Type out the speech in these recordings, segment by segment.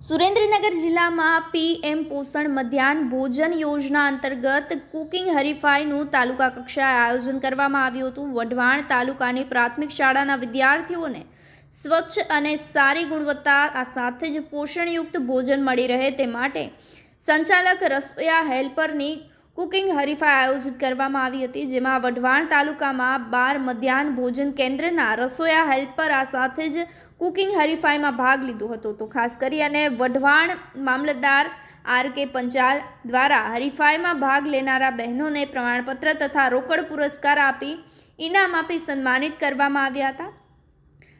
સુરેન્દ્રનગર જિલ્લામાં પીએમ પોષણ મધ્યાહન ભોજન યોજના અંતર્ગત કુકિંગ હરીફાઈનું તાલુકા કક્ષાએ આયોજન કરવામાં આવ્યું હતું। વઢવાણ તાલુકાની પ્રાથમિક શાળાના વિદ્યાર્થીઓને સ્વચ્છ અને સારી ગુણવત્તા સાથે જ પોષણયુક્ત ભોજન મળી રહે તે માટે સંચાલક રસોઈયા હેલ્પરની કુકિંગ હરીફાઈ આયોજિત કરવામાં આવી હતી, જેમાં વઢવાણ તાલુકામાં 12 મધ્યાહન ભોજન કેન્દ્રના રસોઈયા હેલ્પર આ સાથે જ કુકિંગ હરીફાઈમાં ભાગ લીધો હતો। તો ખાસ કરીને વઢવાણ મામલતદાર આર.કે. પંચાલ દ્વારા હરીફાઈમાં ભાગ લેનારા બહેનોને પ્રમાણપત્ર તથા રોકડ પુરસ્કાર આપી ઇનામ આપી સન્માનિત કરવામાં આવ્યા હતા।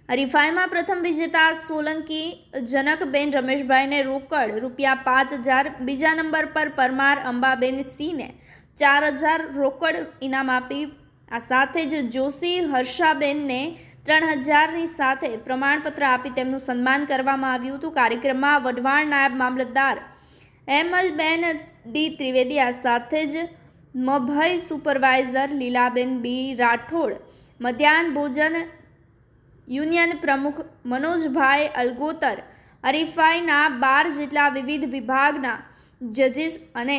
હરીફાઈમાં પ્રથમ વિજેતા સોલંકી જનકબેન રમેશભાઈને રોકડ ₹5,000, બીજા નંબર પર પરમાર અંબાબેન સિંહને 4,000 રોકડ ઇનામ આપી આ સાથે જ જોશી હર્ષાબેનને 3,000ની સાથે પ્રમાણપત્ર આપી તેમનું સન્માન કરવામાં આવ્યું હતું। કાર્યક્રમમાં વઢવાણ નાયબ મામલતદાર એમલબેન ડી ત્રિવેદી આ સાથે જ મભઈ સુપરવાઇઝર લીલાબેન બી રાઠોડ, મધ્યાહન ભોજન યુનિયન પ્રમુખ મનોજભાઈ અલગોતર, હરીફાઈના 12 જેટલા વિવિધ વિભાગના જજીસ અને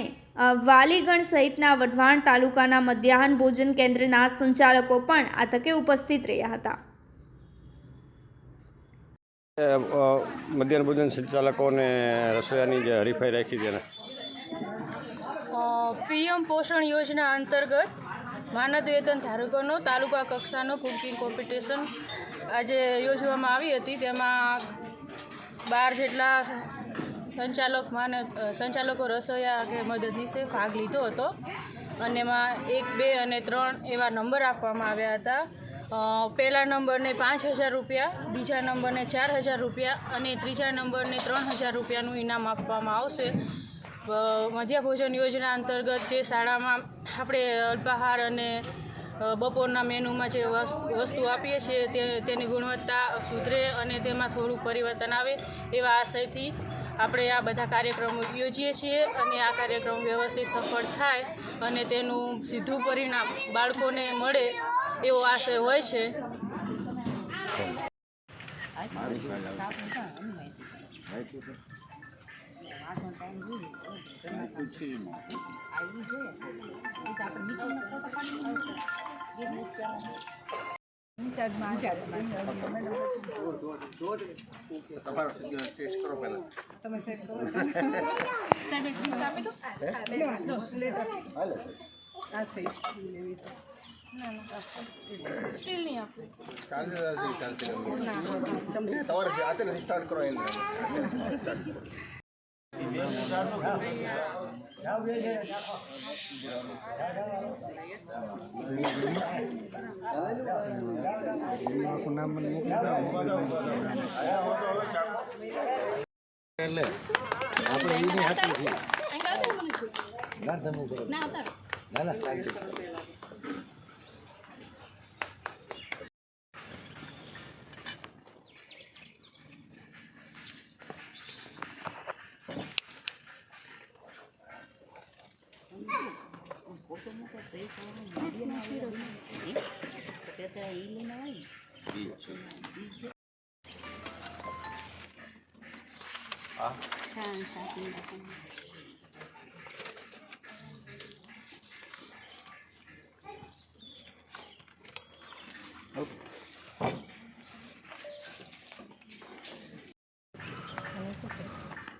વાલીગણ સહિતના વઢવાણ તાલુકાના મધ્યાહન ભોજન કેન્દ્રના સંચાલકો પણ આ તકે ઉપસ્થિત રહ્યા હતા। મધ્યાહન ભોજન સંચાલકો અને રસોઈયાની જે હરીફાઈ રાખી છે પીએમ પોષણ યોજના અંતર્ગત માનદ વેતન ધારકોનો તાલુકા કક્ષાનો કુકિંગ કોમ્પિટિશન આજે યોજવામાં આવી હતી। તેમાં 12 જેટલા સંચાલકો રસોઈયા કે મદદનીશે ભાગ લીધો હતો અને એમાં 1, 2 અને 3 એવા નંબર આપવામાં આવ્યા હતા। પહેલા નંબરને ₹5,000, બીજા નંબરને ₹4,000 અને ત્રીજા નંબરને ₹3,000નું ઇનામ આપવામાં આવશે। મધ્યાહન ભોજન યોજના અંતર્ગત જે શાળામાં આપણે અલ્પાહાર અને બપોરના મેનુમાં જે વસ્તુ આપીએ છીએ તેની ગુણવત્તા સુધરે અને તેમાં થોડું પરિવર્તન આવે એવા આશયથી આપણે આ બધા કાર્યક્રમો યોજીએ છીએ અને આ કાર્યક્રમ વ્યવસ્થિત સફળ થાય અને તેનું સીધું પરિણામ બાળકોને મળે એવો આશય હોય છે। સ્ટીલ નહીં આપે તમારે સ્ટાર્ટ કરો એમ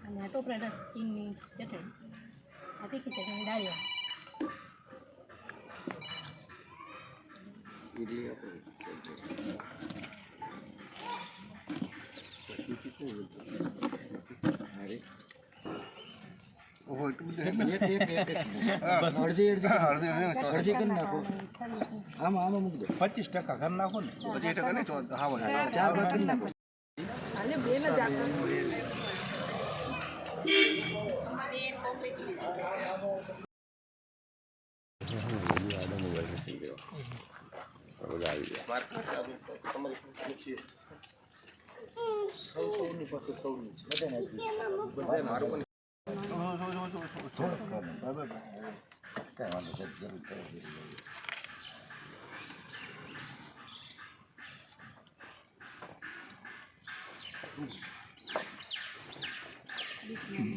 અને ટોપરા ચીનની ચટણી આ તીખી ચટણી ડાળીઓ અડધી કરી નાખો, આમાં મૂકી દો। 25% કરી નાખો ને, 25% નહીં, 4 ભાગ કરી નાખો। ડીશમાં